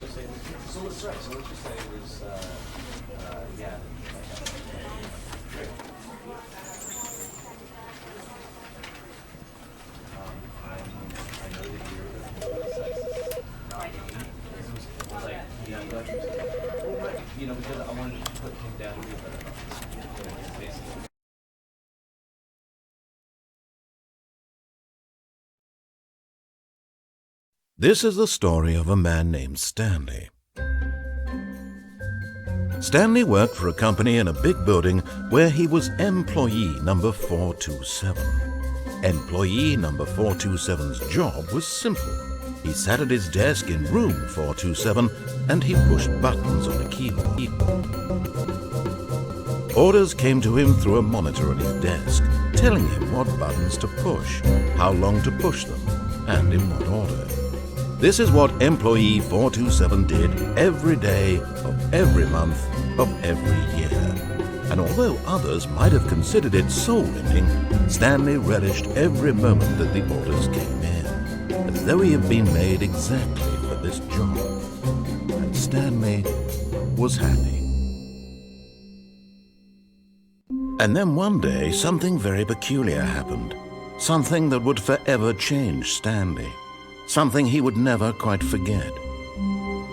So let's right. So let's just say it was, yeah. Great. I know that you're the sex, not me. It was like, yeah, I'm glad you said that. Well, right. You know, because I wanted to put him down a little bit. Basically. This is the story of a man named Stanley. Stanley worked for a company in a big building where he was employee number 427. Employee number 427's job was simple. He sat at his desk in room 427 and he pushed buttons on a keyboard. Orders came to him through a monitor on his desk, telling him what buttons to push, how long to push them, and in what order. This is what employee 427 did every day of every month of every year. And although others might have considered it soul-rending, Stanley relished every moment that the orders came in, as though he had been made exactly for this job. And Stanley was happy. And then one day, something very peculiar happened. Something that would forever change Stanley. Something he would never quite forget.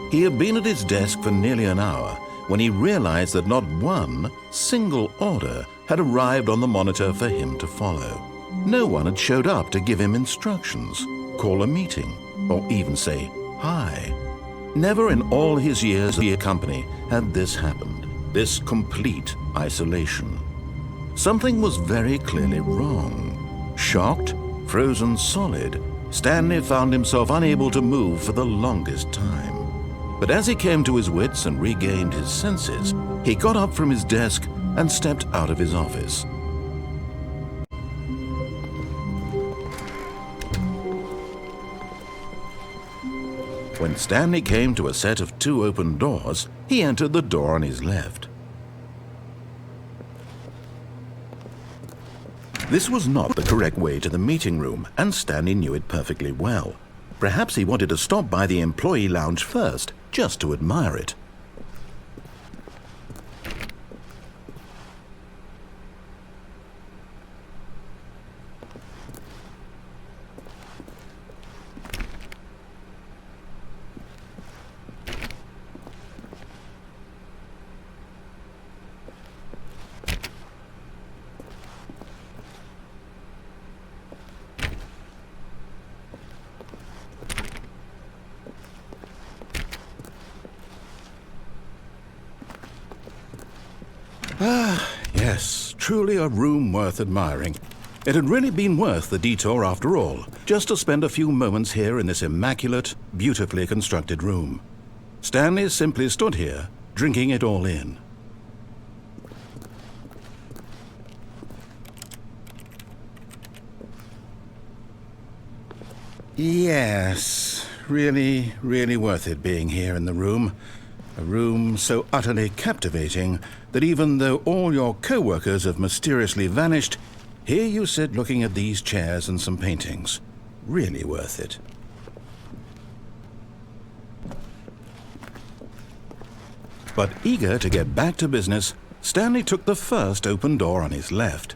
He had been at his desk for nearly an hour when he realized that not one single order had arrived on the monitor for him to follow. No one had showed up to give him instructions, call a meeting, or even say hi. Never in all his years at the company had this happened, this complete isolation. Something was very clearly wrong. Shocked, frozen solid, Stanley found himself unable to move for the longest time. But as he came to his wits and regained his senses, he got up from his desk and stepped out of his office. When Stanley came to a set of 2 open doors, he entered the door on his left. This was not the correct way to the meeting room, and Stanley knew it perfectly well. Perhaps he wanted to stop by the employee lounge first, just to admire it. Yes, truly a room worth admiring. It had really been worth the detour after all, just to spend a few moments here in this immaculate, beautifully constructed room. Stanley simply stood here, drinking it all in. Yes, really worth it being here in the room. A room so utterly captivating that even though all your co-workers have mysteriously vanished, here you sit looking at these chairs and some paintings. Really worth it. But eager to get back to business, Stanley took the first open door on his left.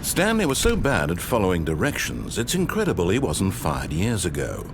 Stanley was so bad at following directions, it's incredible he wasn't fired years ago.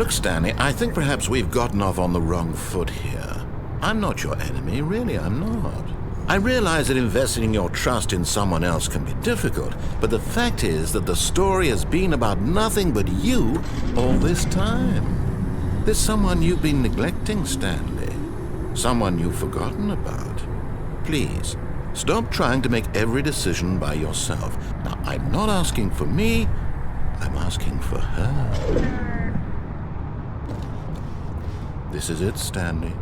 Look, Stanley, I think perhaps we've gotten off on the wrong foot here. I'm not your enemy, really, I'm not. I realize that investing your trust in someone else can be difficult, but the fact is that the story has been about nothing but you all this time. There's someone you've been neglecting, Stanley. Someone you've forgotten about. Please, stop trying to make every decision by yourself. Now, I'm not asking for me, I'm asking for her. This is it, Stanley.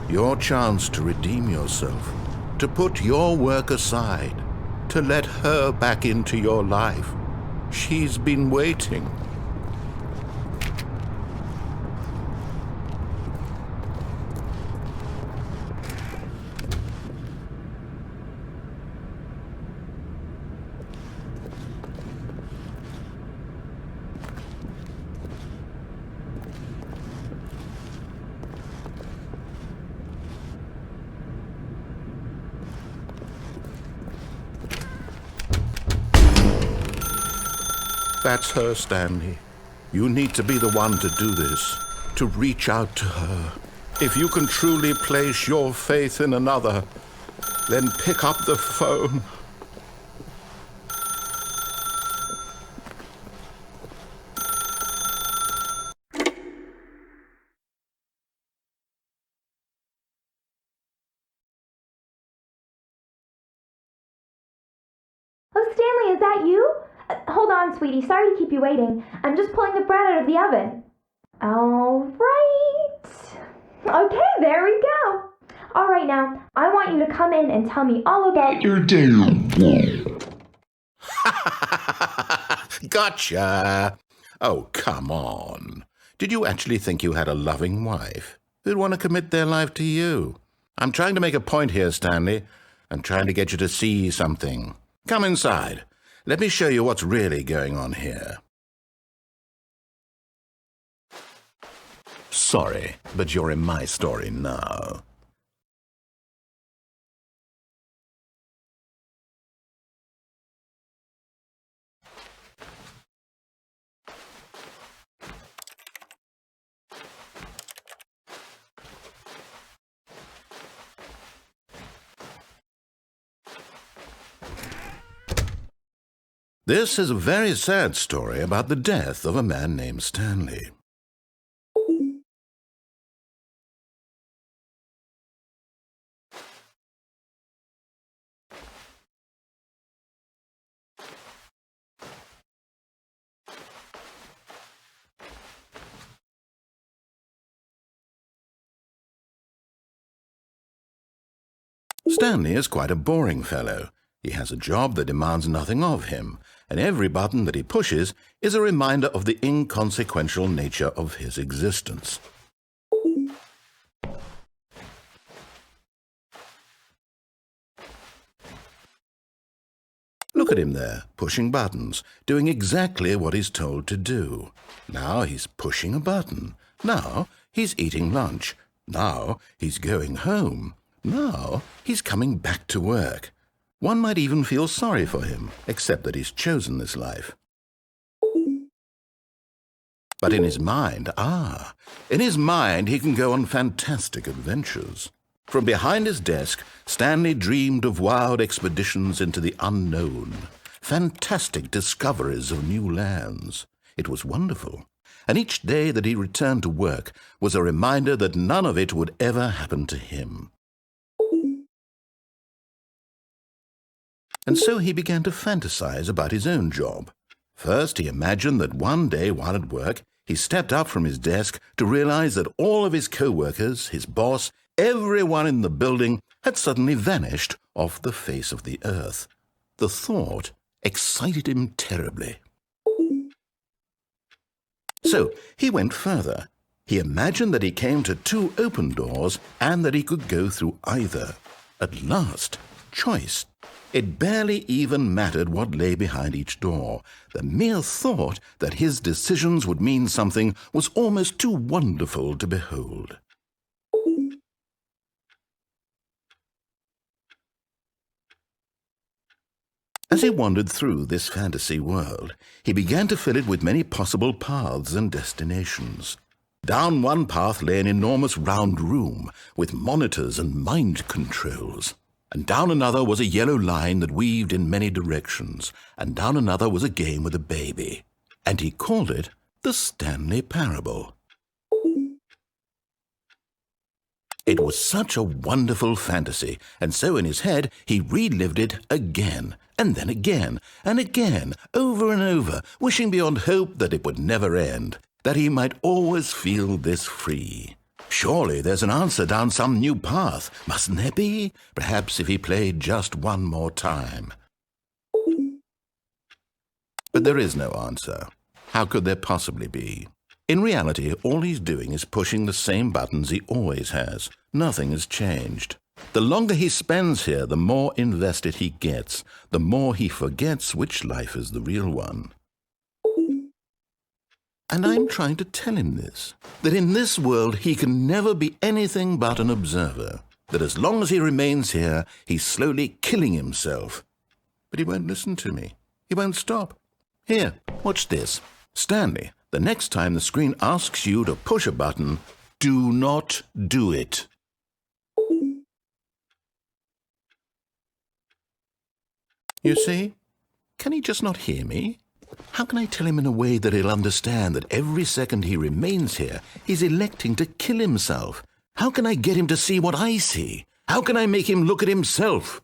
Your chance to redeem yourself, to put your work aside, to let her back into your life. She's been waiting. That's her, Stanley. You need to be the one to do this, to reach out to her. If you can truly place your faith in another, then pick up the phone. Oh, Stanley, is that you? Hold on, sweetie. Sorry to keep you waiting. I'm just pulling the bread out of the oven. All right. Okay, there we go. All right, now, I want you to come in and tell me all about your day. Gotcha. Oh, come on. Did you actually think you had a loving wife who'd want to commit their life to you? I'm trying to make a point here, Stanley. I'm trying to get you to see something. Come inside. Let me show you what's really going on here. Sorry, but you're in my story now. This is a very sad story about the death of a man named Stanley. Stanley is quite a boring fellow. He has a job that demands nothing of him, and every button that he pushes is a reminder of the inconsequential nature of his existence. Look at him there, pushing buttons, doing exactly what he's told to do. Now he's pushing a button. Now he's eating lunch. Now he's going home. Now he's coming back to work. One might even feel sorry for him, except that he's chosen this life. But in his mind, he can go on fantastic adventures. From behind his desk, Stanley dreamed of wild expeditions into the unknown, fantastic discoveries of new lands. It was wonderful, and each day that he returned to work was a reminder that none of it would ever happen to him. And so he began to fantasize about his own job. First, he imagined that one day while at work, he stepped up from his desk to realize that all of his co-workers, his boss, everyone in the building had suddenly vanished off the face of the earth. The thought excited him terribly. So he went further. He imagined that he came to two open doors and that he could go through either. At last, choice. It barely even mattered what lay behind each door. The mere thought that his decisions would mean something was almost too wonderful to behold. As he wandered through this fantasy world, he began to fill it with many possible paths and destinations. Down one path lay an enormous round room with monitors and mind controls. And down another was a yellow line that weaved in many directions. And down another was a game with a baby. And he called it the Stanley Parable. It was such a wonderful fantasy, and so in his head he relived it again, and then again, and again, over and over, wishing beyond hope that it would never end, that he might always feel this free. Surely there's an answer down some new path, mustn't there be? Perhaps if he played just one more time. But there is no answer. How could there possibly be? In reality, all he's doing is pushing the same buttons he always has. Nothing has changed. The longer he spends here, the more invested he gets, the more he forgets which life is the real one. And I'm trying to tell him this, that in this world he can never be anything but an observer, that as long as he remains here, he's slowly killing himself. But he won't listen to me. He won't stop. Here, watch this. Stanley, the next time the screen asks you to push a button, do not do it. You see? Can he just not hear me? How can I tell him in a way that he'll understand that every second he remains here, he's electing to kill himself? How can I get him to see what I see? How can I make him look at himself?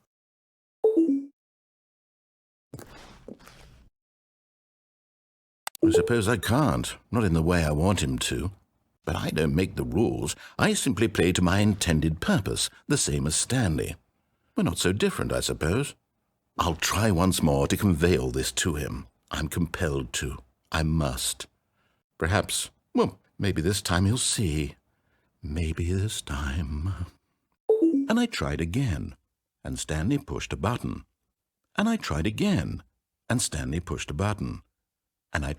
I suppose I can't, not in the way I want him to. But I don't make the rules. I simply play to my intended purpose, the same as Stanley. We're not so different, I suppose. I'll try once more to convey all this to him. I'm compelled to. I must. Perhaps, well, maybe this time he'll see. Maybe this time. And I tried again, and Stanley pushed a button. And I tried again, and Stanley pushed a button. And I